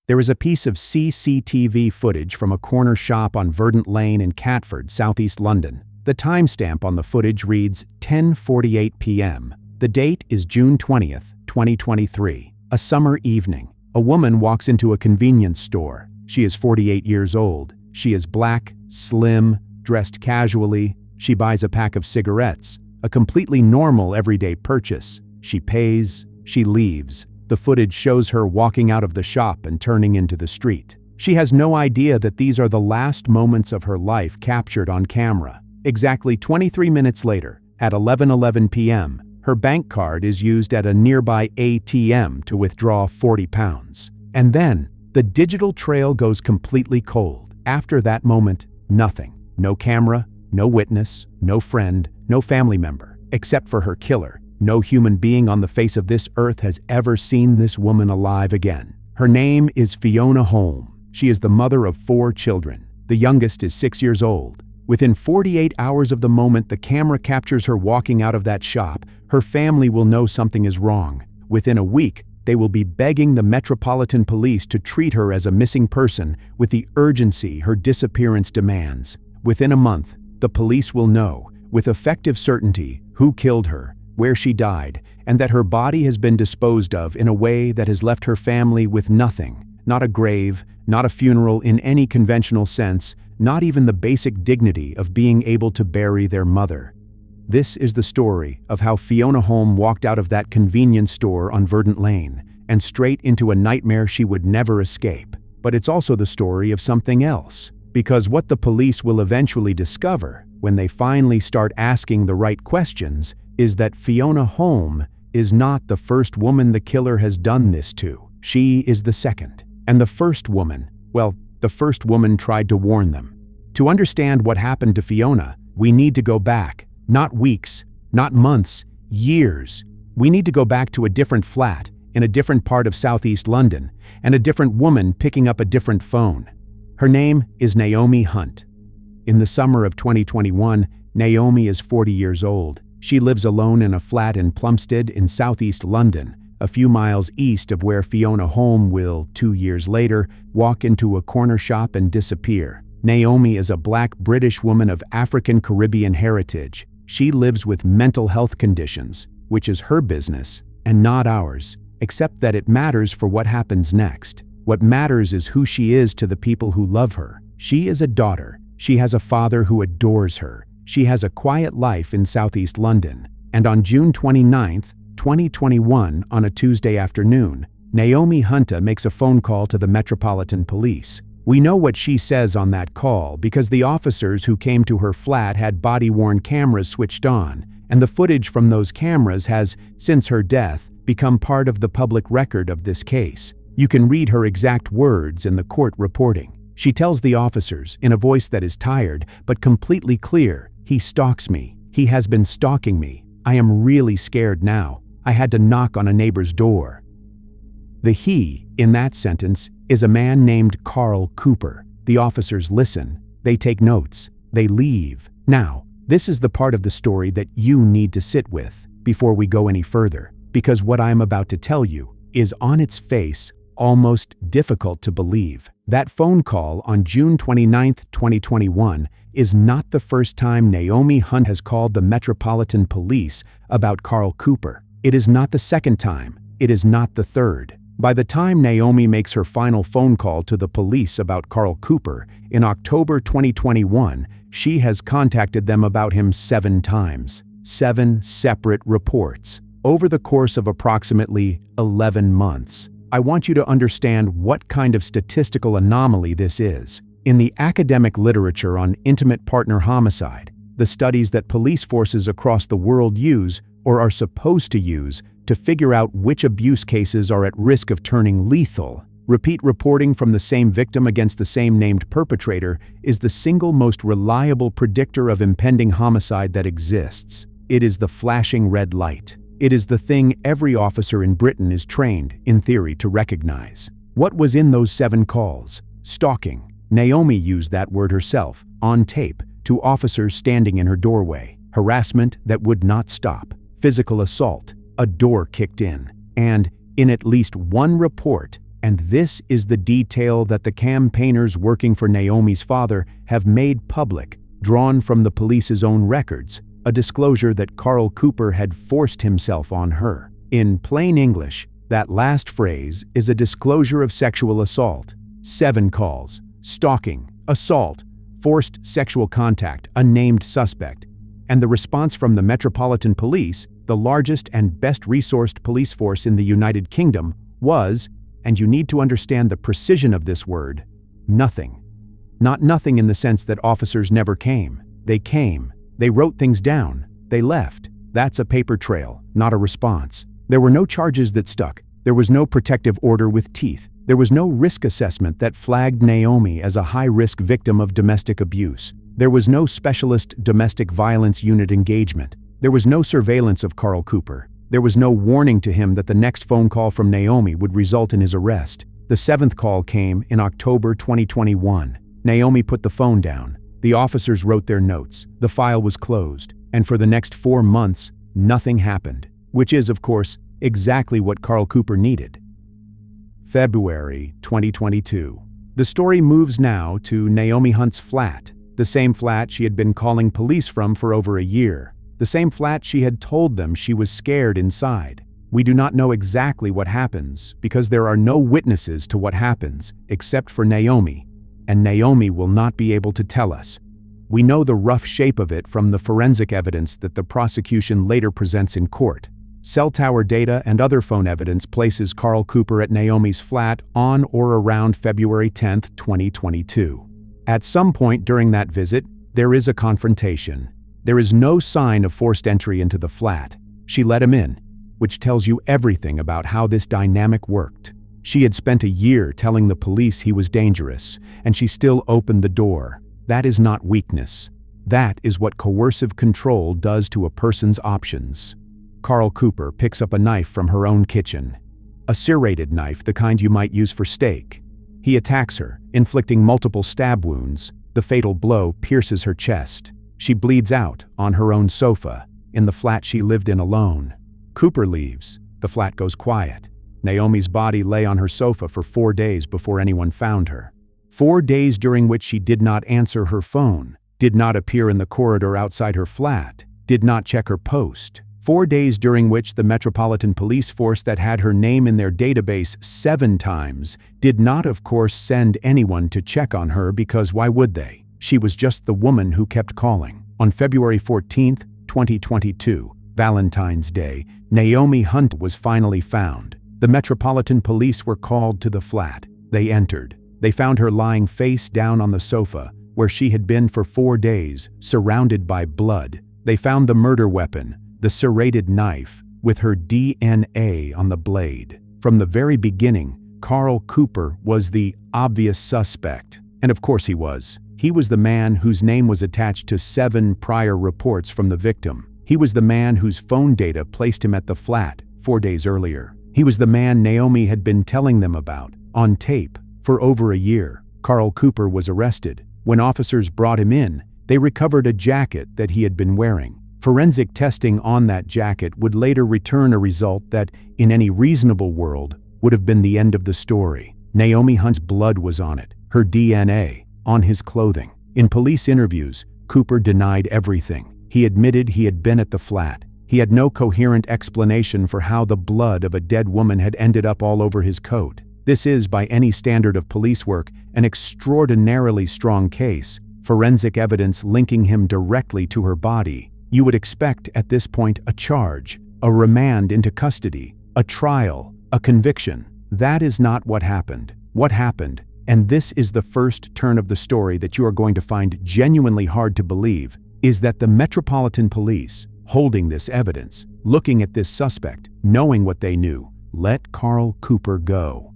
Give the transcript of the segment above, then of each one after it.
There is a piece of CCTV footage from a corner shop on Verdant Lane in Catford, southeast London. The timestamp on the footage reads 10:48 p.m. The date is June 20th, 2023. A summer evening. A woman walks into a convenience store. She is 48 years old. She is black, slim, dressed casually. She buys a pack of cigarettes, a completely normal everyday purchase. She pays, she leaves. The footage shows her walking out of the shop and turning into the street. She has no idea that these are the last moments of her life captured on camera. Exactly 23 minutes later, at 11:11 p.m., her bank card is used at a nearby ATM to withdraw £40. And then, the digital trail goes completely cold. After that moment, nothing. No camera, no witness, no friend, no family member. Except for her killer, no human being on the face of this earth has ever seen this woman alive again. Her name is Fiona Holm. She is the mother of 4 children. The youngest is 6 years old. Within 48 hours of the moment the camera captures her walking out of that shop, her family will know something is wrong. Within a week, they will be begging the Metropolitan Police to treat her as a missing person with the urgency her disappearance demands. Within a month, the police will know, with effective certainty, who killed her, where she died, and that her body has been disposed of in a way that has left her family with nothing. Not a grave, not a funeral in any conventional sense, not even the basic dignity of being able to bury their mother. This is the story of how Fiona Holm walked out of that convenience store on Verdant Lane and straight into a nightmare she would never escape. But it's also the story of something else. Because what the police will eventually discover, when they finally start asking the right questions, is that Fiona Holm is not the first woman the killer has done this to. She is the second. And the first woman, well, the first woman tried to warn them. To understand what happened to Fiona, we need to go back. Not weeks, not months, years. We need to go back to a different flat, in a different part of southeast London, and a different woman picking up a different phone. Her name is Naomi Hunte. In the summer of 2021, Naomi is 40 years old. She lives alone in a flat in Plumstead in southeast London, a few miles east of where Fiona Holm will, 2 years later, walk into a corner shop and disappear. Naomi is a black British woman of African Caribbean heritage. She lives with mental health conditions, which is her business, and not ours, except that it matters for what happens next. What matters is who she is to the people who love her. She is a daughter. She has a father who adores her. She has a quiet life in southeast London. And on June 29th, 2021, on a Tuesday afternoon, Naomi Hunte makes a phone call to the Metropolitan Police. We know what she says on that call because the officers who came to her flat had body-worn cameras switched on, and the footage from those cameras has, since her death, become part of the public record of this case. You can read her exact words in the court reporting. She tells the officers, in a voice that is tired but completely clear, "He stalks me. He has been stalking me. I am really scared now. I had to knock on a neighbor's door." The he, in that sentence, is a man named Carl Cooper. The officers listen. They take notes. They leave. Now, this is the part of the story that you need to sit with before we go any further, because what I'm about to tell you is on its face almost difficult to believe. That phone call on June 29th, 2021 is not the first time Naomi Hunte has called the Metropolitan Police about Carl Cooper. It is not the second time. It is not the third. By the time Naomi makes her final phone call to the police about Carl Cooper in October 2021, she has contacted them about him 7 times. 7 separate reports over the course of approximately 11 months. I want you to understand what kind of statistical anomaly this is. In the academic literature on intimate partner homicide, the studies that police forces across the world use, or are supposed to use, to figure out which abuse cases are at risk of turning lethal, repeat reporting from the same victim against the same named perpetrator is the single most reliable predictor of impending homicide that exists. It is the flashing red light. It is the thing every officer in Britain is trained, in theory, to recognize. What was in those 7 calls? Stalking. Naomi used that word herself, on tape, to officers standing in her doorway. Harassment that would not stop. Physical assault. A door kicked in. And, in at least one report, And this is the detail that the campaigners working for Naomi's father have made public, drawn from the police's own records, a disclosure that Carl Cooper had forced himself on her. In plain English, that last phrase is a disclosure of sexual assault. 7 calls, stalking, assault, forced sexual contact, unnamed suspect. And the response from the Metropolitan Police, the largest and best-resourced police force in the United Kingdom, was, and you need to understand the precision of this word, nothing. Not nothing in the sense that officers never came. They came. They wrote things down. They left. That's a paper trail, not a response. There were no charges that stuck. There was no protective order with teeth. There was no risk assessment that flagged Naomi as a high-risk victim of domestic abuse. There was no specialist domestic violence unit engagement. There was no surveillance of Carl Cooper. There was no warning to him that the next phone call from Naomi would result in his arrest. The 7th call came in October 2021. Naomi put the phone down. The officers wrote their notes. The file was closed. And for the next 4 months, nothing happened. Which is, of course, exactly what Carl Cooper needed. February 2022. The story moves now to Naomi Hunte's flat, the same flat she had been calling police from for over a year, the same flat she had told them she was scared inside. We do not know exactly what happens because there are no witnesses to what happens except for Naomi, and Naomi will not be able to tell us. We know the rough shape of it from the forensic evidence that the prosecution later presents in court. Cell tower data and other phone evidence places Carl Cooper at Naomi's flat on or around February 10, 2022. At some point during that visit, there is a confrontation. There is no sign of forced entry into the flat. She let him in, which tells you everything about how this dynamic worked. She had spent a year telling the police he was dangerous, and she still opened the door. That is not weakness. That is what coercive control does to a person's options. Carl Cooper picks up a knife from her own kitchen. A serrated knife, the kind you might use for steak. He attacks her, inflicting multiple stab wounds. The fatal blow pierces her chest. She bleeds out on her own sofa, in the flat she lived in alone. Cooper leaves. The flat goes quiet. Naomi's body lay on her sofa for 4 days before anyone found her. 4 days during which she did not answer her phone, did not appear in the corridor outside her flat, did not check her post. 4 days during which the Metropolitan Police Force that had her name in their database 7 times did not, of course, send anyone to check on her because why would they? She was just the woman who kept calling. On February 14, 2022, Valentine's Day, Naomi Hunte was finally found. The Metropolitan Police were called to the flat. They entered. They found her lying face down on the sofa, where she had been for 4 days, surrounded by blood. They found the murder weapon, the serrated knife, with her DNA on the blade. From the very beginning, Carl Cooper was the obvious suspect. And of course he was. He was the man whose name was attached to 7 prior reports from the victim. He was the man whose phone data placed him at the flat 4 days earlier. He was the man Naomi had been telling them about, on tape, for over a year. Carl Cooper was arrested. When officers brought him in, they recovered a jacket that he had been wearing. Forensic testing on that jacket would later return a result that, in any reasonable world, would have been the end of the story. Naomi Hunte's blood was on it, her DNA, on his clothing. In police interviews, Cooper denied everything. He admitted he had been at the flat. He had no coherent explanation for how the blood of a dead woman had ended up all over his coat. This is, by any standard of police work, an extraordinarily strong case, forensic evidence linking him directly to her body. You would expect at this point a charge, a remand into custody, a trial, a conviction. That is not what happened. What happened, and this is the first turn of the story that you are going to find genuinely hard to believe, is that the Metropolitan Police, holding this evidence, looking at this suspect, knowing what they knew, let Carl Cooper go.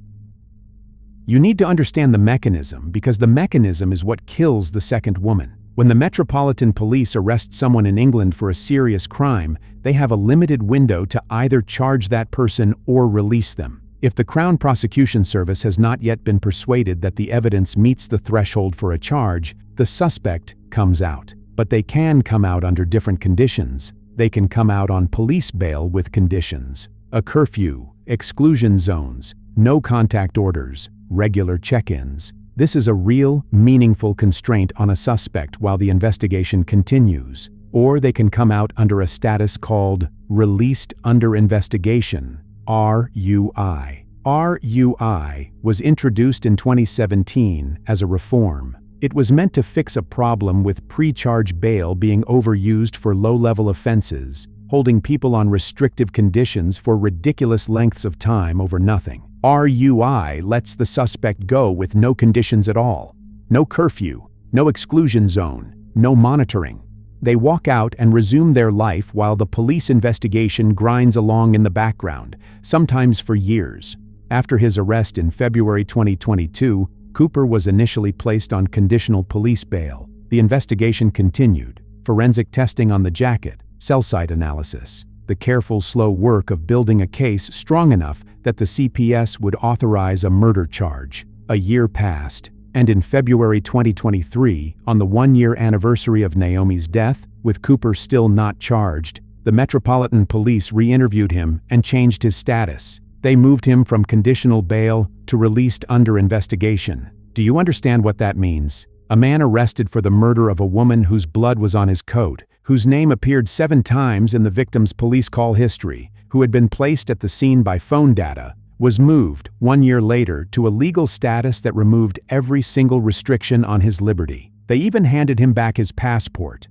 You need to understand the mechanism because the mechanism is what kills the second woman. When the Metropolitan Police arrest someone in England for a serious crime, they have a limited window to either charge that person or release them. If the Crown Prosecution Service has not yet been persuaded that the evidence meets the threshold for a charge, the suspect comes out. But they can come out under different conditions. They can come out on police bail with conditions, a curfew, exclusion zones, no contact orders, regular check-ins. This is a real, meaningful constraint on a suspect while the investigation continues. Or they can come out under a status called Released Under Investigation, RUI. RUI was introduced in 2017 as a reform. It was meant to fix a problem with pre-charge bail being overused for low-level offenses, holding people on restrictive conditions for ridiculous lengths of time over nothing. RUI lets the suspect go with no conditions at all. No curfew, no exclusion zone, no monitoring. They walk out and resume their life while the police investigation grinds along in the background, sometimes for years. After his arrest in February 2022, Cooper was initially placed on conditional police bail. The investigation continued. Forensic testing on the jacket, cell site analysis, the careful, slow work of building a case strong enough that the CPS would authorize a murder charge. A year passed, and in February 2023, on the one-year anniversary of Naomi's death, with Cooper still not charged, the Metropolitan Police re-interviewed him and changed his status. They moved him from conditional bail to released under investigation. Do you understand what that means? A man arrested for the murder of a woman whose blood was on his coat, whose name appeared 7 times in the victim's police call history, who had been placed at the scene by phone data, was moved 1 year later to a legal status that removed every single restriction on his liberty. They even handed him back his passport.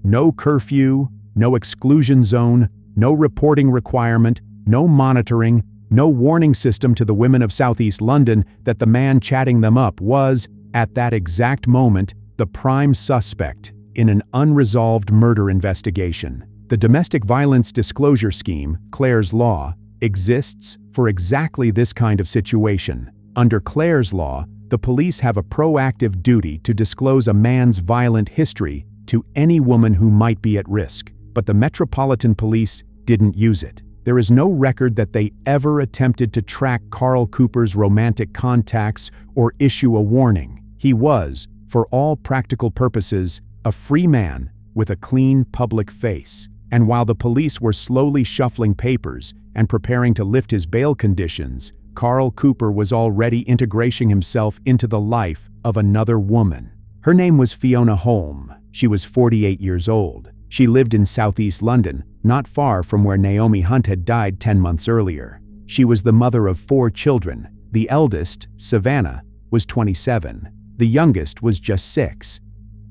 No curfew, no exclusion zone, no reporting requirement, no monitoring, no warning system to the women of Southeast London that the man chatting them up was, at that exact moment, the prime suspect in an unresolved murder investigation. The Domestic Violence Disclosure Scheme, Clare's Law, exists for exactly this kind of situation. Under Clare's Law, the police have a proactive duty to disclose a man's violent history to any woman who might be at risk, but the Metropolitan Police didn't use it. There is no record that they ever attempted to track Carl Cooper's romantic contacts or issue a warning. He was, for all practical purposes, a free man with a clean public face. And while the police were slowly shuffling papers and preparing to lift his bail conditions, Carl Cooper was already integrating himself into the life of another woman. Her name was Fiona Holm. She was 48 years old. She lived in Southeast London, not far from where Naomi Hunte had died 10 months earlier. She was the mother of 4 children. The eldest, Savannah, was 27. The youngest was just 6.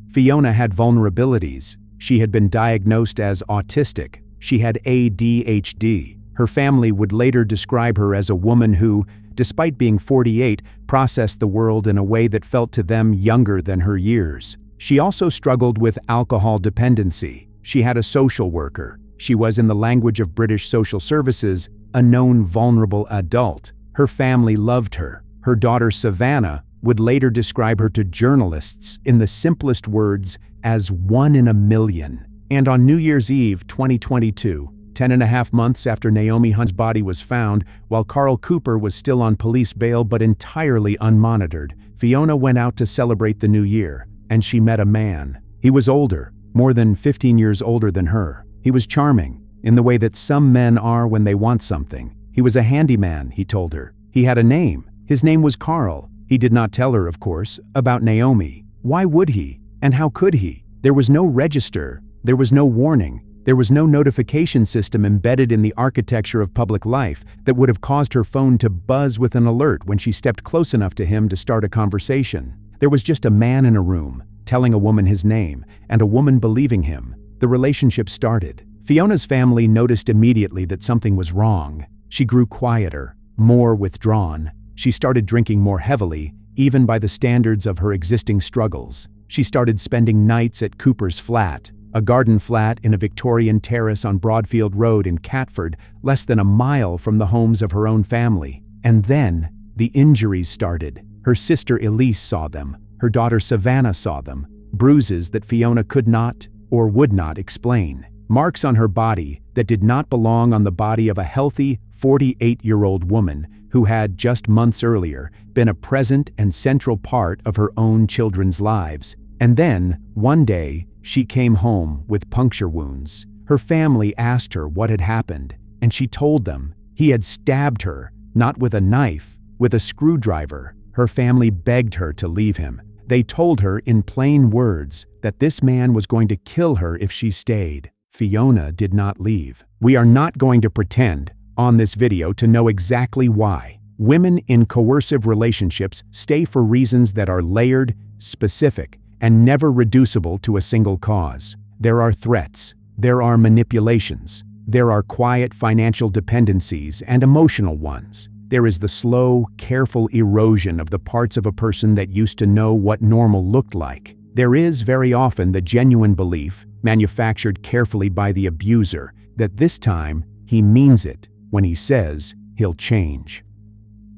Fiona had vulnerabilities. She had been diagnosed as autistic. She had ADHD. Her family would later describe her as a woman who, despite being 48, processed the world in a way that felt to them younger than her years. She also struggled with alcohol dependency. She had a social worker. She was, in the language of British social services, a known vulnerable adult. Her family loved her. Her daughter Savannah would later describe her to journalists in the simplest words as 1 in a million. And on New Year's Eve 2022, 10.5 months after Naomi Hunte's body was found, while Carl Cooper was still on police bail but entirely unmonitored, Fiona went out to celebrate the new year, and she met a man. He was older, more than 15 years older than her. He was charming, in the way that some men are when they want something. He was a handyman, he told her. He had a name. His name was Carl. He did not tell her, of course, about Naomi. Why would he? And how could he? There was no register. There was no warning. There was no notification system embedded in the architecture of public life that would have caused her phone to buzz with an alert when she stepped close enough to him to start a conversation. There was just a man in a room, telling a woman his name, and a woman believing him. The relationship started. Fiona's family noticed immediately that something was wrong. She grew quieter, more withdrawn. She started drinking more heavily, even by the standards of her existing struggles. She started spending nights at Cooper's flat, a garden flat in a Victorian terrace on Broadfield Road in Catford, less than a mile from the homes of her own family. And then, the injuries started. Her sister Elise saw them. Her daughter Savannah saw them. Bruises that Fiona could not or would not explain. Marks on her body that did not belong on the body of a healthy 48-year-old woman who had, just months earlier, been a present and central part of her own children's lives. And then, one day, she came home with puncture wounds. Her family asked her what had happened, and she told them he had stabbed her Not with a knife, with a screwdriver. Her family begged her to leave him. They told her in plain words that this man was going to kill her if she stayed. Fiona did not leave. We are not going to pretend on this video to know exactly why. Women in coercive relationships stay for reasons that are layered, specific, and never reducible to a single cause. There are threats, there are manipulations, there are quiet financial dependencies and emotional ones. There is the slow, careful erosion of the parts of a person that used to know what normal looked like. There is very often the genuine belief, manufactured carefully by the abuser, that this time he means it when he says he'll change.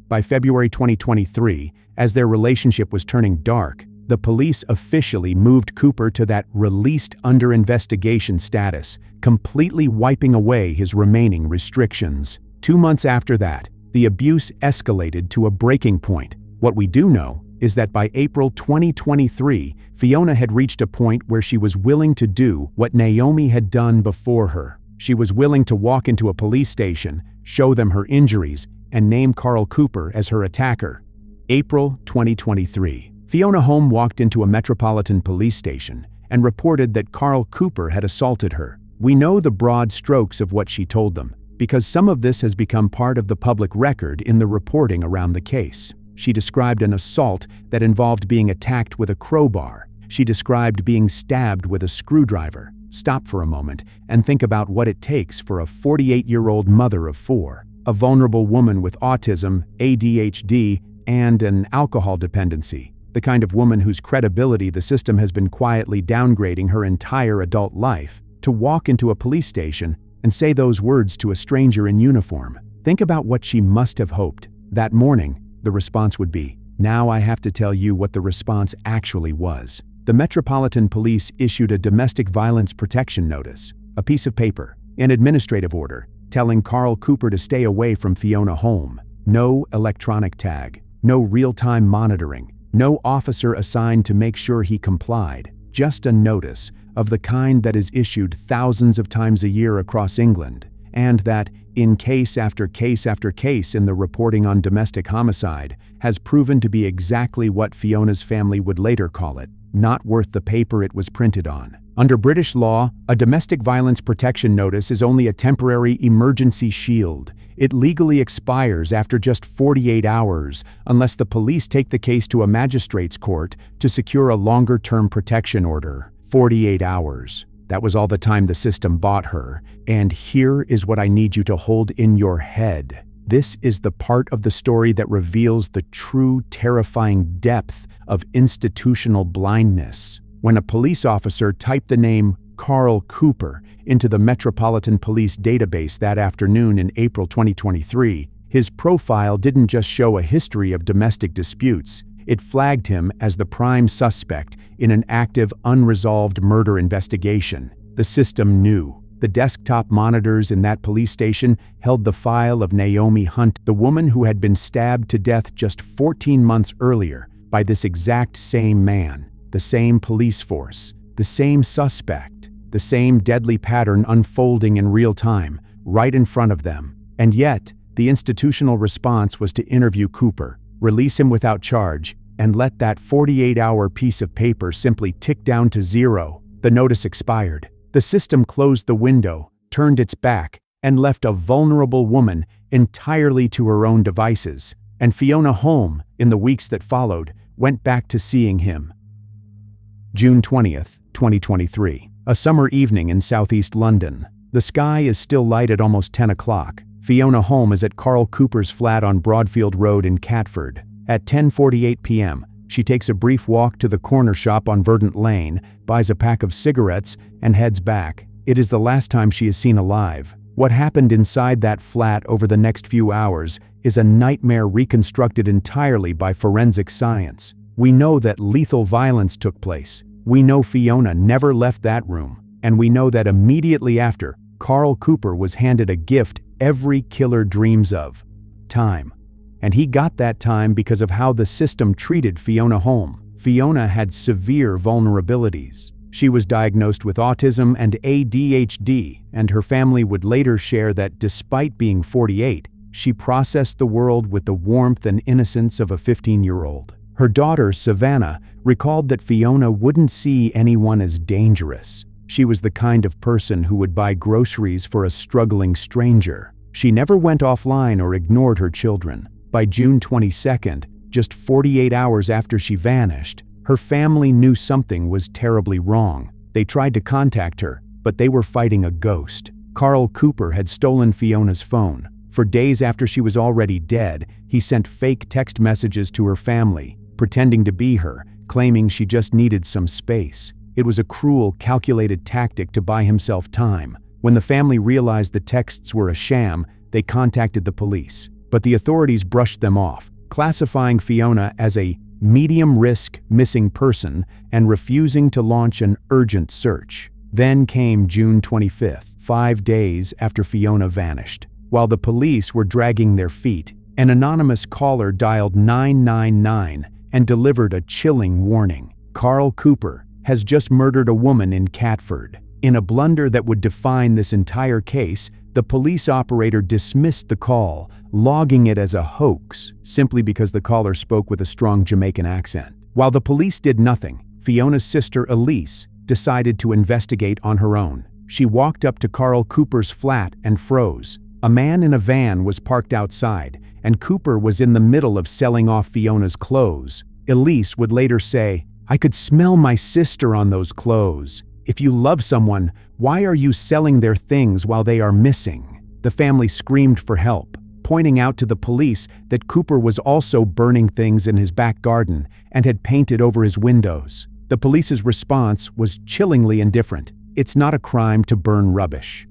By February 2023, as their relationship was turning dark, the police officially moved Cooper to that released under investigation status, completely wiping away his remaining restrictions. 2 months after that, the abuse escalated to a breaking point. What we do know is that by April 2023, Fiona had reached a point where she was willing to do what Naomi had done before her. She was willing to walk into a police station, show them her injuries, and name Carl Cooper as her attacker. April 2023. Fiona Holm walked into a metropolitan police station and reported that Carl Cooper had assaulted her. We know the broad strokes of what she told them, because some of this has become part of the public record in the reporting around the case. She described an assault that involved being attacked with a crowbar. She described being stabbed with a screwdriver. Stop for a moment and think about what it takes for a 48-year-old mother of 4, a vulnerable woman with autism, ADHD, and an alcohol dependency, the kind of woman whose credibility the system has been quietly downgrading her entire adult life, to walk into a police station and say those words to a stranger in uniform. Think about what she must have hoped. That morning, the response would be, now I have to tell you what the response actually was. The Metropolitan Police issued a domestic violence protection notice, a piece of paper, an administrative order, telling Carl Cooper to stay away from Fiona Holm. No electronic tag, no real-time monitoring, no officer assigned to make sure he complied, just a notice of the kind that is issued thousands of times a year across England, and that, in case after case after case in the reporting on domestic homicide, has proven to be exactly what Fiona's family would later call it, not worth the paper it was printed on. Under British law, a domestic violence protection notice is only a temporary emergency shield. It legally expires after just 48 hours, unless the police take the case to a magistrate's court to secure a longer-term protection order. 48 hours. That was all the time the system bought her. And here is what I need you to hold in your head. This is the part of the story that reveals the true terrifying depth of institutional blindness. When a police officer typed the name Carl Cooper into the Metropolitan Police database that afternoon in April 2023, his profile didn't just show a history of domestic disputes. It flagged him as the prime suspect in an active, unresolved murder investigation. The system knew. The desktop monitors in that police station held the file of Naomi Hunte, the woman who had been stabbed to death just 14 months earlier by this exact same man, the same police force, the same suspect, the same deadly pattern unfolding in real time, right in front of them. And yet, the institutional response was to interview Cooper, release him without charge, and let that 48-hour piece of paper simply tick down to 0. The notice expired. The system closed the window, turned its back, and left a vulnerable woman entirely to her own devices. And Fiona Holm, in the weeks that followed, went back to seeing him. June 20th, 2023. A summer evening in southeast London. The sky is still light at almost 10 o'clock. Fiona Holm is at Carl Cooper's flat on Broadfield Road in Catford. At 10:48 p.m., she takes a brief walk to the corner shop on Verdant Lane, buys a pack of cigarettes, and heads back. It is the last time she is seen alive. What happened inside that flat over the next few hours is a nightmare reconstructed entirely by forensic science. We know that lethal violence took place. We know Fiona never left that room. And we know that immediately after, Carl Cooper was handed a gift every killer dreams of: time. And he got that time because of how the system treated Fiona Holm. Fiona had severe vulnerabilities. She was diagnosed with autism and ADHD, and her family would later share that despite being 48, she processed the world with the warmth and innocence of a 15-year-old. Her daughter, Savannah, recalled that Fiona wouldn't see anyone as dangerous. She was the kind of person who would buy groceries for a struggling stranger. She never went offline or ignored her children. By June 22nd, just 48 hours after she vanished, her family knew something was terribly wrong. They tried to contact her, but they were fighting a ghost. Carl Cooper had stolen Fiona's phone. For days after she was already dead, he sent fake text messages to her family, pretending to be her, claiming she just needed some space. It was a cruel, calculated tactic to buy himself time. When the family realized the texts were a sham, they contacted the police. But the authorities brushed them off, classifying Fiona as a medium-risk missing person and refusing to launch an urgent search. Then came June 25th, 5 days after Fiona vanished. While the police were dragging their feet, an anonymous caller dialed 999 and delivered a chilling warning. Carl Cooper has just murdered a woman in Catford. In a blunder that would define this entire case, the police operator dismissed the call, logging it as a hoax, simply because the caller spoke with a strong Jamaican accent. While the police did nothing, Fiona's sister Elise decided to investigate on her own. She walked up to Carl Cooper's flat and froze. A man in a van was parked outside, and Cooper was in the middle of selling off Fiona's clothes. Elise would later say, "I could smell my sister on those clothes. If you love someone, why are you selling their things while they are missing?" The family screamed for help, pointing out to the police that Cooper was also burning things in his back garden and had painted over his windows. The police's response was chillingly indifferent. It's not a crime to burn rubbish.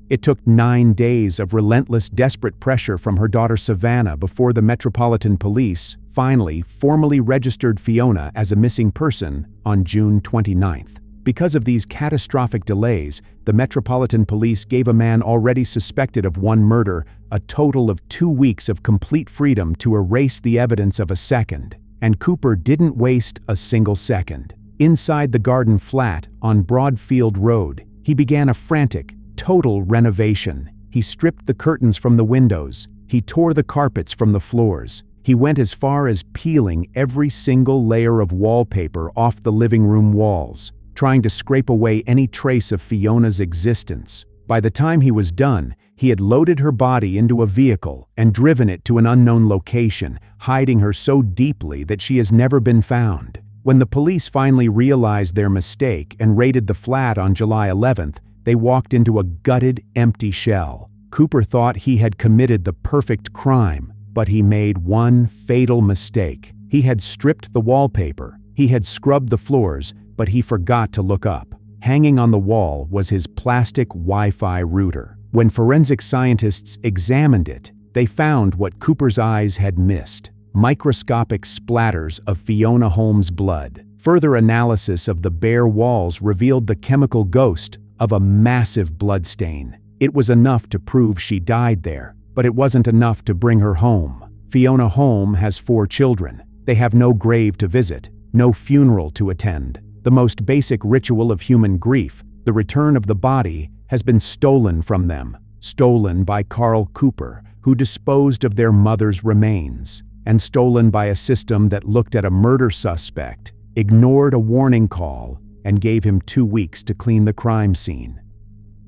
It took 9 days of relentless, desperate pressure from her daughter Savannah before the Metropolitan Police finally formally registered Fiona as a missing person on June 29th. Because of these catastrophic delays, the Metropolitan Police gave a man already suspected of one murder a total of 2 weeks of complete freedom to erase the evidence of a second. And Cooper didn't waste a single second. Inside the garden flat on Broadfield Road, he began a frantic, total renovation. He stripped the curtains from the windows. He tore the carpets from the floors. He went as far as peeling every single layer of wallpaper off the living room walls, trying to scrape away any trace of Fiona's existence. By the time he was done, he had loaded her body into a vehicle and driven it to an unknown location, hiding her so deeply that she has never been found. When the police finally realized their mistake and raided the flat on July 11th, they walked into a gutted, empty shell. Cooper thought he had committed the perfect crime, but he made one fatal mistake. He had stripped the wallpaper. He had scrubbed the floors, but he forgot to look up. Hanging on the wall was his plastic Wi-Fi router. When forensic scientists examined it, they found what Cooper's eyes had missed: microscopic splatters of Fiona Holm's blood. Further analysis of the bare walls revealed the chemical ghost of a massive bloodstain. It was enough to prove she died there, but it wasn't enough to bring her home. Fiona Holm has 4 children. They have no grave to visit, no funeral to attend. The most basic ritual of human grief, the return of the body, has been stolen from them. Stolen by Carl Cooper, who disposed of their mother's remains. And stolen by a system that looked at a murder suspect, ignored a warning call, and gave him 2 weeks to clean the crime scene.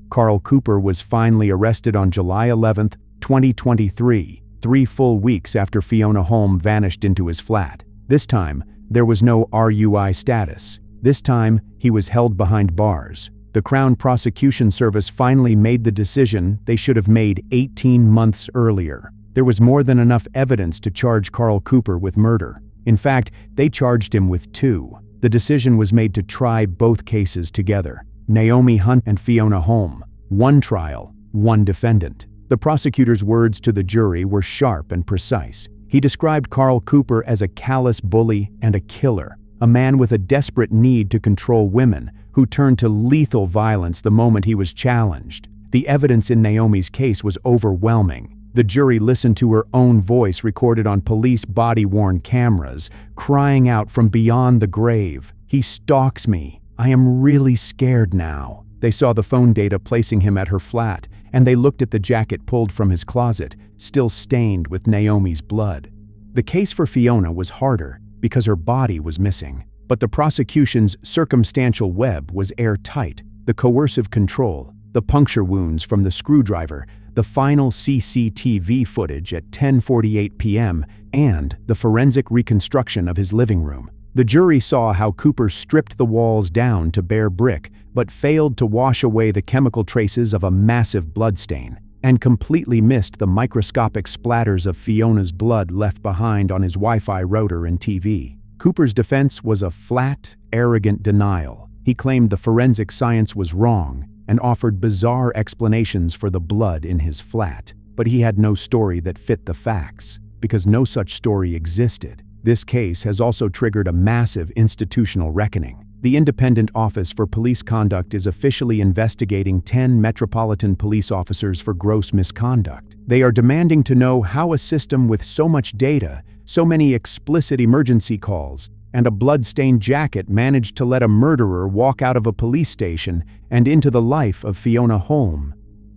Carl Cooper was finally arrested on July 11th, 2023, 3 full weeks after Fiona Holm vanished into his flat. This time, there was no RUI status. This time, he was held behind bars. The Crown Prosecution Service finally made the decision they should have made 18 months earlier. There was more than enough evidence to charge Carl Cooper with murder. In fact, they charged him with 2. The decision was made to try both cases together. Naomi Hunte and Fiona Holm. 1 trial, 1 defendant. The prosecutor's words to the jury were sharp and precise. He described Carl Cooper as a callous bully and a killer, a man with a desperate need to control women, who turned to lethal violence the moment he was challenged. The evidence in Naomi's case was overwhelming. The jury listened to her own voice recorded on police body-worn cameras, crying out from beyond the grave, "He stalks me. I am really scared now." They saw the phone data placing him at her flat and they looked at the jacket pulled from his closet, still stained with Naomi's blood. The case for Fiona was harder because her body was missing, but the prosecution's circumstantial web was airtight. The coercive control, the puncture wounds from the screwdriver, the final CCTV footage at 10:48 p.m., and the forensic reconstruction of his living room. The jury saw how Cooper stripped the walls down to bare brick, but failed to wash away the chemical traces of a massive bloodstain, and completely missed the microscopic splatters of Fiona's blood left behind on his Wi-Fi router and TV. Cooper's defense was a flat, arrogant denial. He claimed the forensic science was wrong and offered bizarre explanations for the blood in his flat. But he had no story that fit the facts, because no such story existed. This case has also triggered a massive institutional reckoning. The Independent Office for Police Conduct is officially investigating 10 Metropolitan Police officers for gross misconduct. They are demanding to know how a system with so much data, so many explicit emergency calls, and a blood-stained jacket managed to let a murderer walk out of a police station and into the life of Fiona Holm.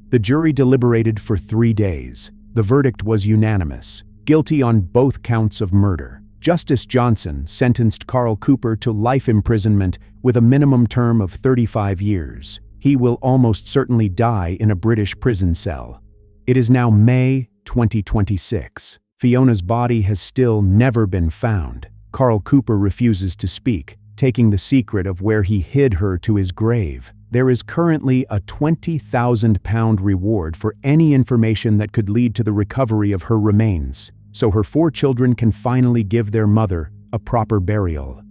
The jury deliberated for 3 days. The verdict was unanimous: guilty on both counts of murder. Justice Johnson sentenced Carl Cooper to life imprisonment with a minimum term of 35 years. He will almost certainly die in a British prison cell. It is now May 2026. Fiona's body has still never been found. Carl Cooper refuses to speak, taking the secret of where he hid her to his grave. There is currently a £20,000 reward for any information that could lead to the recovery of her remains, so her 4 children can finally give their mother a proper burial.